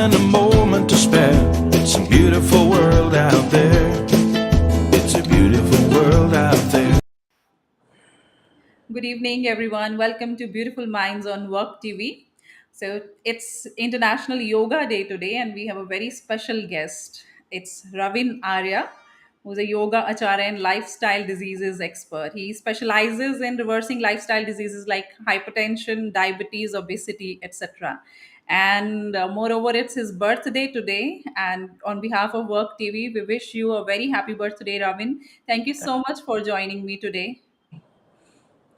and a moment to spare. It's a beautiful world out there. It's a beautiful world out there. Good evening, everyone. Welcome to Beautiful Minds on WurkTV. So it's International Yoga Day today, and we have a very special guest. It's Ravin Aarya, who's a Yoga Acharya and lifestyle diseases expert. He specializes in reversing lifestyle diseases like hypertension, diabetes, obesity, etc. And moreover, it's his birthday today. And on behalf of WurkTV, we wish you a very happy birthday, Ravin. Thank you so much for joining me today.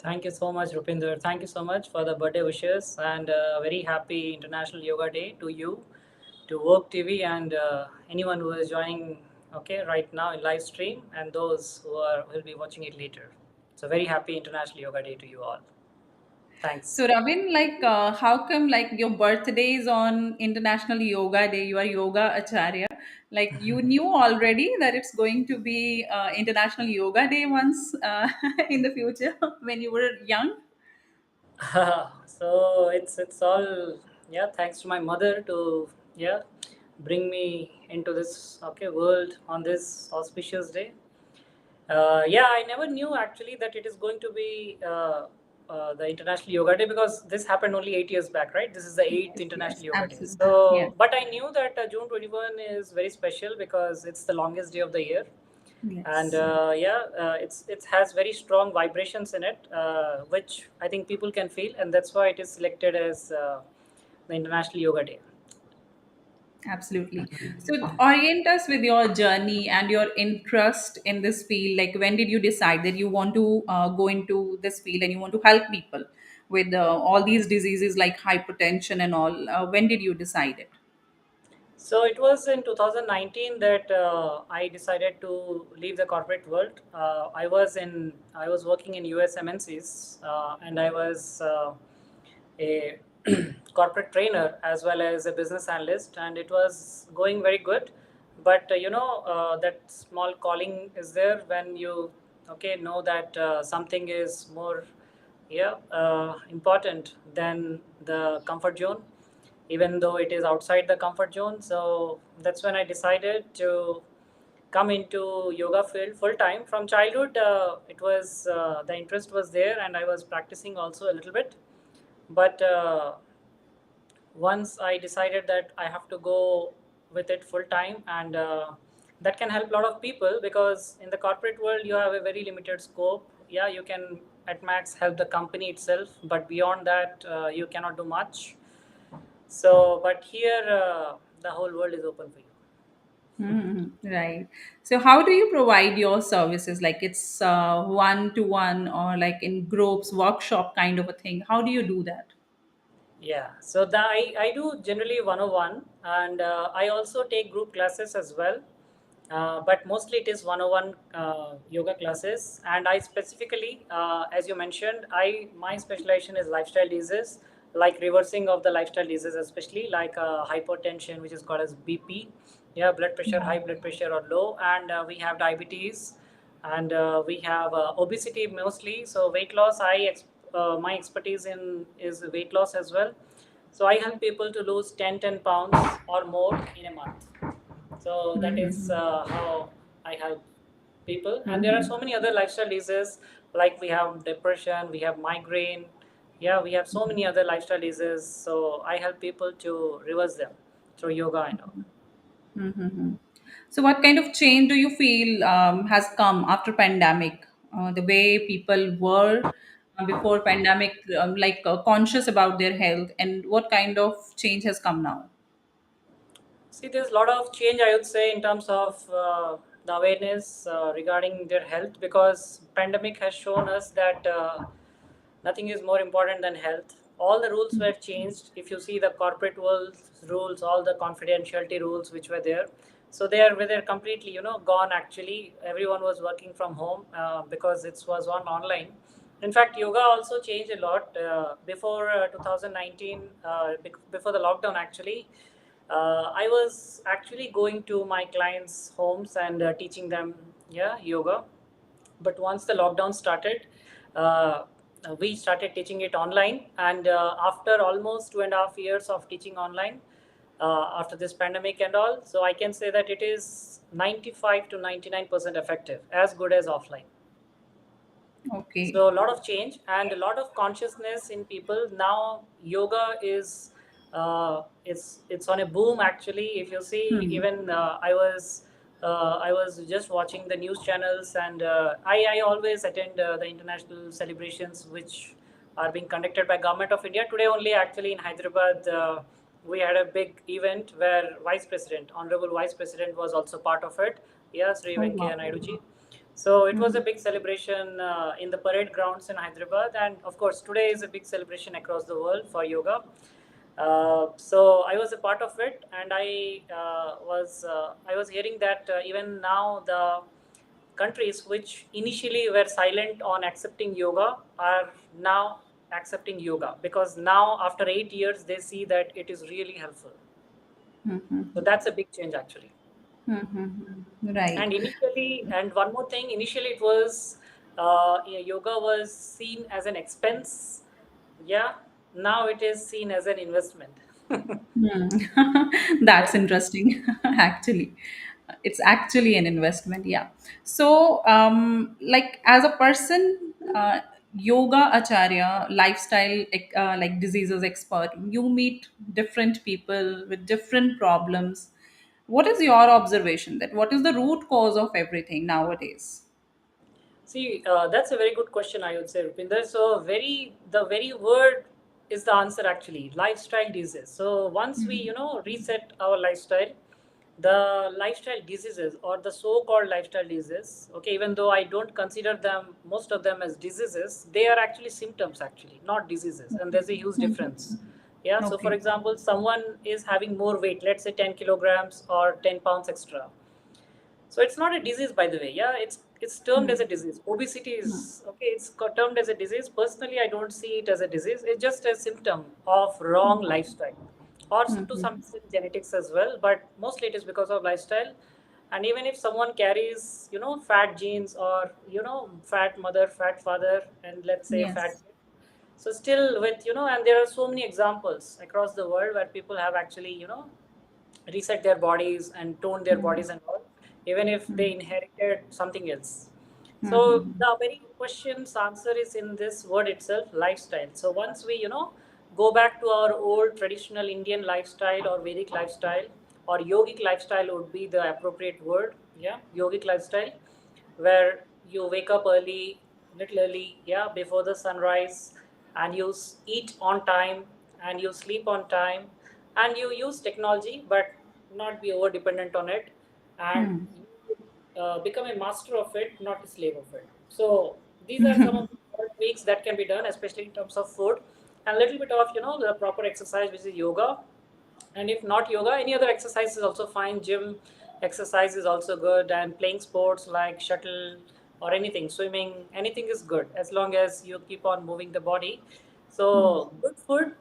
Thank you so much, Rupinder. Thank you so much for the birthday wishes and very happy International Yoga Day to you, to Work TV, and anyone who is joining right now in live stream and those who will be watching it later. So very happy International Yoga Day to you all. Thanks. So, Ravin, how come your birthday is on International Yoga Day? You are Yoga Acharya. Like, you knew already that it's going to be International Yoga Day once in the future when you were young. So it's all, yeah, thanks to my mother to, yeah, bring me into this world on this auspicious day. Yeah, I never knew actually that it is going to be the International Yoga Day, because this happened only 8 years back, right? This is the eighth Yes, International yes, Yoga Day. absolutely. Yeah, So, but I knew that June 21 is very special because it's the longest day of the year, and yes. it has very strong vibrations in it, which I think people can feel, and that's why it is selected as the International Yoga Day. Absolutely. So, orient us with your journey and your interest in this field. Like, when did you decide that you want to go into this field and you want to help people with all these diseases like hypertension and all? When did you decide it? So it was in 2019 that I decided to leave the corporate world. I was working in US MNCs, and I was a corporate trainer as well as a business analyst, and it was going very good. But that small calling is there when you know that something is more important than the comfort zone, even though it is outside the comfort zone. So that's when I decided to come into yoga field full time. From childhood, it was the interest was there, and I was practicing also a little bit. But once I decided that I have to go with it full time, and that can help a lot of people, because in the corporate world you have a very limited scope. Yeah, you can at max help the company itself, but beyond that you cannot do much. So, but here the whole world is open for you. Right. So, how do you provide your services? Like, it's one to one or like in groups, workshop kind of a thing. How do you do that? Yeah, so I do generally 101, and I also take group classes as well. But mostly it is 101 yoga classes, and I specifically, as you mentioned, I my specialization is lifestyle diseases, like reversing of the lifestyle diseases, especially like hypertension, which is called as BP, yeah, blood pressure, high blood pressure or low, and we have diabetes, and we have obesity mostly. So weight loss, my expertise in is weight loss as well. So I help people to lose 10 pounds or more in a month. So that is how I help people. And there are so many other lifestyle diseases, like we have depression, we have migraine. Yeah, we have so many other lifestyle diseases. So I help people to reverse them through yoga and all. Mm-hmm. So, what kind of change do you feel has come after pandemic? The way people were before pandemic, conscious about their health, and what kind of change has come now? See, there's a lot of change, I would say, in terms of the awareness regarding their health, because pandemic has shown us that nothing is more important than health. All the rules were changed. If you see the corporate world rules, all the confidentiality rules which were there, so they're completely gone. Actually, everyone was working from home because it was on online. In fact, yoga also changed a lot before 2019, before the lockdown. Actually, I was actually going to my clients' homes and teaching them, yeah, yoga. But once the lockdown started, uh, we started teaching it online, and after almost 2.5 years of teaching online, after this pandemic and all. So I can say that it is 95 to 99% effective, as good as offline. Okay. So a lot of change and a lot of consciousness in people now. Yoga is it's on a boom actually. If you see, Hmm. even I was just watching the news channels, and I always attend the international celebrations which are being conducted by Government of India. Today only, actually, in Hyderabad, we had a big event where Vice President, Honorable Vice President, was also part of it. Yes, Sri Oh Venkaiah wow. Naidu ji. So it was a Hmm. big celebration in the parade grounds in Hyderabad, and of course today is a big celebration across the world for yoga. So I was a part of it, and I was hearing that even now the countries which initially were silent on accepting yoga are now accepting yoga, because now after 8 years they see that it is really helpful. So Hmm. that's a big change actually. Hmm. Right. And initially, and one more thing, initially it was yeah, yoga was seen as an expense. Yeah, now it is seen as an investment. Hmm. Yeah. That's interesting, actually. It's actually an investment, yeah. So, like as a person, yoga acharya, lifestyle, like diseases expert, you meet different people with different problems. What is your observation that what is the root cause of everything nowadays? See, that's a very good question, I would say, Rupinder. So, the very word is the answer actually. Lifestyle diseases. So, once we, reset our lifestyle, the lifestyle diseases, or the so-called lifestyle diseases, okay, even though I don't consider them, most of them, as diseases, they are actually symptoms, actually, not diseases, and there's a huge difference. Yeah. So, for Okay. example, someone is having more weight, let's say 10 kilograms or 10 pounds extra. So it's not a disease, by the way. Yeah, it's termed as a disease. Obesity is okay. It's termed as a disease. Personally, I don't see it as a disease. It's just a symptom of wrong lifestyle, or to some extent genetics as well. But mostly it is because of lifestyle. And even if someone carries, fat genes, or fat mother, fat father, and let's say fat, Yes. so still with, and there are so many examples across the world where people have actually, reset their bodies and tone their bodies and all, even if they inherited something else. So the very question's answer is in this word itself, lifestyle. So once we, go back to our old traditional Indian lifestyle or Vedic lifestyle, or yogic lifestyle would be the appropriate word. Yeah, yogic lifestyle, where you wake up early, little early, yeah, before the sunrise, and you eat on time, and you sleep on time, and you use technology, but not be over dependent on it, and you become a master of it, not a slave of it. So these are some of the tweaks that can be done, especially in terms of food, and a little bit of, the proper exercise, which is yoga. And if not yoga, any other exercise is also fine. Gym exercise is also good, and playing sports like shuttle or anything, swimming, anything is good as long as you keep on moving the body. So good food,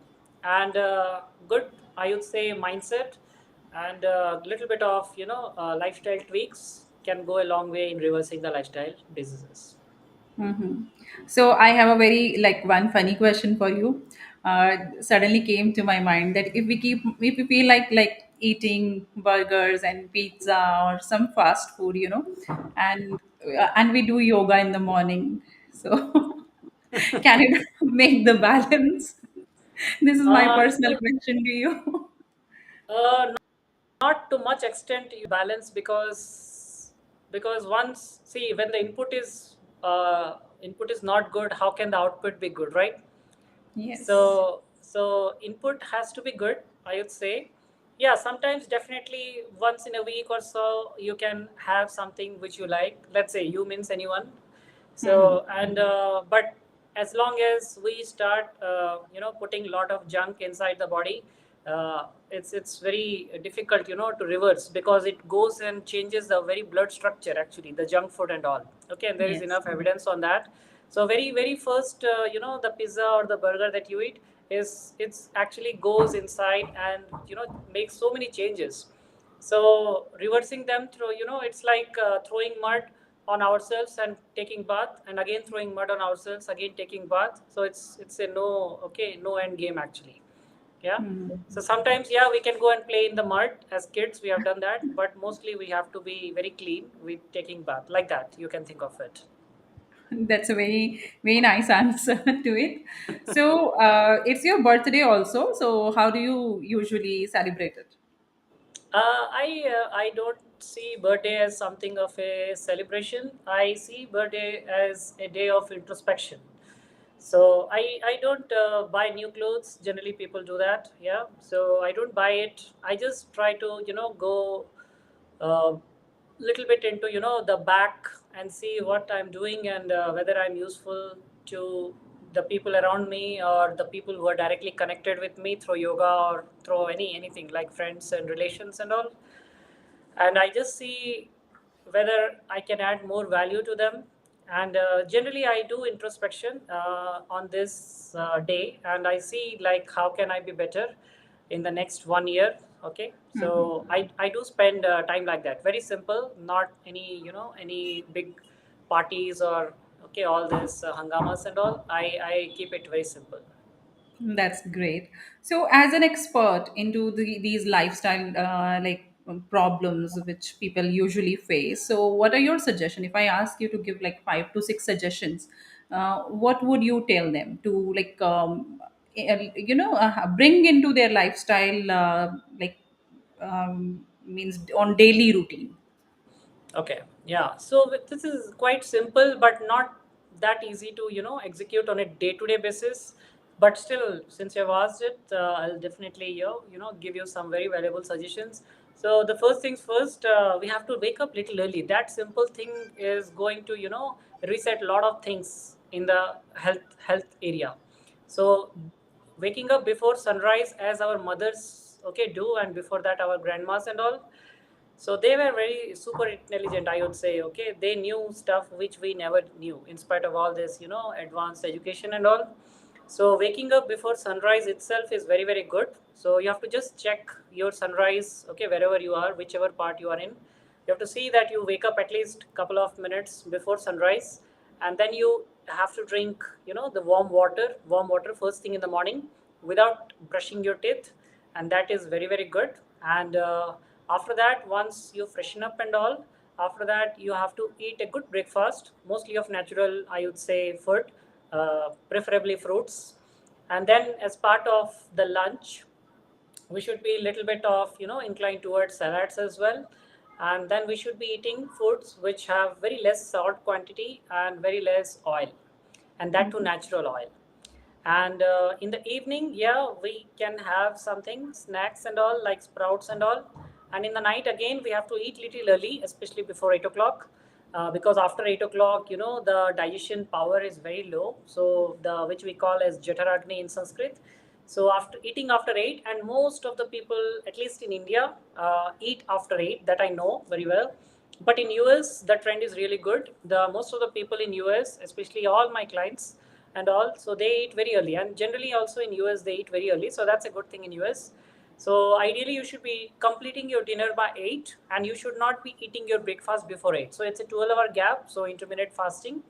and good, I would say, mindset, and a little bit of, lifestyle tweaks can go a long way in reversing the lifestyle diseases. Mm-hmm. So I have a very like one funny question for you. Suddenly came to my mind that if we feel like eating burgers and pizza or some fast food, and we do yoga in the morning, so can it make the balance? This is my personal No, question to you. uh, not to much extent you balance, because once, see, when the input is not good, how can the output be good, right? Yes. So input has to be good, I would say. Yeah, sometimes definitely once in a week or so you can have something which you like. Let's say you means anyone. Mm-hmm. So, and but as long as we start, putting a lot of junk inside the body, it's very difficult, to reverse, because it goes and changes the very blood structure, actually, the junk food and all. Okay, and there is Yes. enough evidence on that. So very first, the pizza or the burger that you eat is, it's actually goes inside and, makes so many changes. So reversing them through, it's like throwing mud on ourselves and taking bath, and again throwing mud on ourselves, again taking bath. So it's a no, okay, no end game actually. Yeah. Hmm. So sometimes, yeah, we can go and play in the mud as kids. We have done that, but mostly we have to be very clean with taking bath like that. You can think of it. That's a very, very nice answer to it. So, it's your birthday also. So, how do you usually celebrate it? I don't see birthday as something of a celebration. I see birthday as a day of introspection. So I don't buy new clothes. Generally, people do that. Yeah. So I don't buy it. I just try to go uh, little bit into the back and see what I'm doing, and whether I'm useful to the people around me, or the people who are directly connected with me through yoga, or through anything like friends and relations and all. And I just see whether I can add more value to them. And generally I do introspection on this day, and I see like how can I be better in the next 1 year. Okay, so I do spend time like that, very simple, not any big parties or okay all this hangamas and all. I keep it very simple. That's great. So, as an expert into these lifestyle problems which people usually face, so what are your suggestions? If I ask you to give like 5 to 6 suggestions, what would you tell them to bring into their lifestyle, means on daily routine? Okay, yeah. So this is quite simple, but not that easy to execute on a day-to-day basis. But still, since you've asked it, I'll definitely give you some very valuable suggestions. So the first things first, we have to wake up little early. That simple thing is going to reset a lot of things in the health area. So waking up before sunrise, as our mothers do, and before that our grandmas and all, so they were very super intelligent, I would say. Okay, they knew stuff which we never knew, in spite of all this, advanced education and all. So waking up before sunrise itself is very very good. So you have to just check your sunrise, okay, wherever you are, whichever part you are in. You have to see that you wake up at least couple of minutes before sunrise, and then you have to drink, the warm water first thing in the morning without brushing your teeth, and that is very very good. And after that, once you freshen up and all, after that you have to eat a good breakfast, mostly of natural, I would say, food, preferably fruits. And then as part of the lunch, we should be a little bit of inclined towards salads as well. And then we should be eating foods which have very less salt quantity and very less oil, and that too natural oil. And in the evening, yeah, we can have something, snacks and all, like sprouts and all. And in the night, again, we have to eat little early, especially before 8 o'clock, because after 8 o'clock, the digestion power is very low. So the which we call as Jataragni in Sanskrit. So after eating after 8, and most of the people, at least in India, eat after 8. That I know very well. But in US, the trend is really good. The most of the people in US, especially all my clients and all, so they eat very early. And generally also in US, they eat very early. So that's a good thing in US. So ideally, you should be completing your dinner by 8, and you should not be eating your breakfast before 8. So it's a 12-hour gap. So intermittent fasting,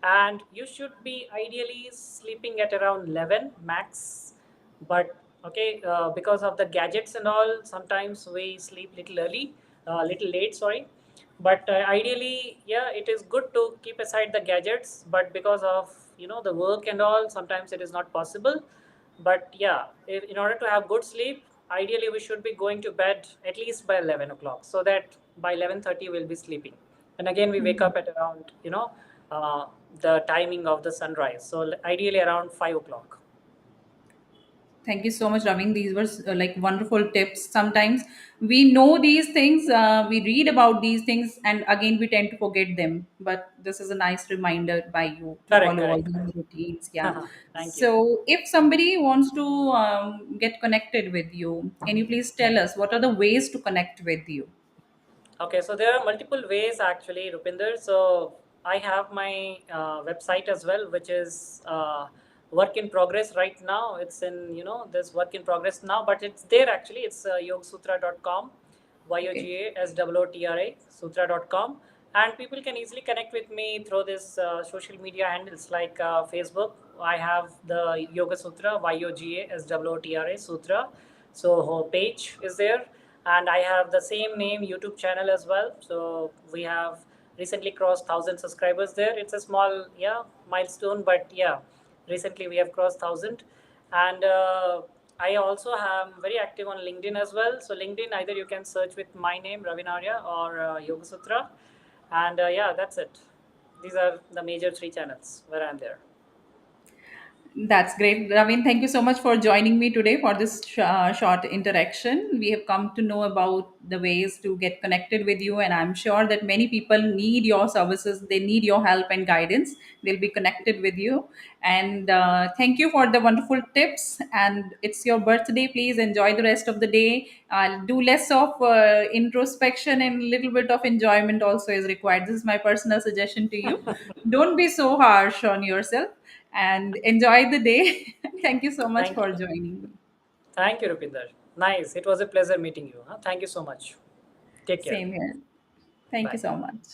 and you should be ideally sleeping at around 11 max. But okay, because of the gadgets and all, sometimes we sleep little early, little late, sorry. But ideally, yeah, it is good to keep aside the gadgets, but because of the work and all, sometimes it is not possible. But yeah, in order to have good sleep, ideally we should be going to bed at least by 11 o'clock, so that by 11:30 we'll be sleeping. And again, we wake up at around uh, the timing of the sunrise, so ideally around 5 o'clock. Thank you so much, Ravin. These were like wonderful tips. Sometimes we know these things, we read about these things, and again we tend to forget them. But this is a nice reminder by you to Correct, follow all correct, these correct. routines. Yeah. Thank you. So, if somebody wants to get connected with you, can you please tell us what are the ways to connect with you? Okay, so there are multiple ways actually, Rupinder. So I have my website as well, which is work in progress right now. It's in, this work in progress now, but it's there actually. It's yogasutra.com, Okay. YOGASWOTRA, sutra.com. And people can easily connect with me through this social media handles like Facebook. I have the Yoga Sutra, YOGA Sutra. So her page is there, and I have the same name YouTube channel as well. So we have recently crossed 1,000 subscribers there. It's a small, yeah, milestone, but yeah, recently we have crossed 1,000. And I also am very active on LinkedIn as well. So LinkedIn, either you can search with my name Ravin Aarya or Yoga Sutra, and yeah, that's it. These are the major three channels where I'm there. That's great. Ravin, thank you so much for joining me today for this short interaction. We have come to know about the ways to get connected with you, and I'm sure that many people need your services. They need your help and guidance. They'll be connected with you. And thank you for the wonderful tips. And it's your birthday. Please enjoy the rest of the day. Do less of introspection, and little bit of enjoyment also is required. This is my personal suggestion to you. Don't be so harsh on yourself and enjoy the day. Thank you so much Thank for you. joining me. Thank you, Rupinder. Nice. It was a pleasure meeting you. Huh? Thank you so much. Take care. Same here. Thank you Bye. so much.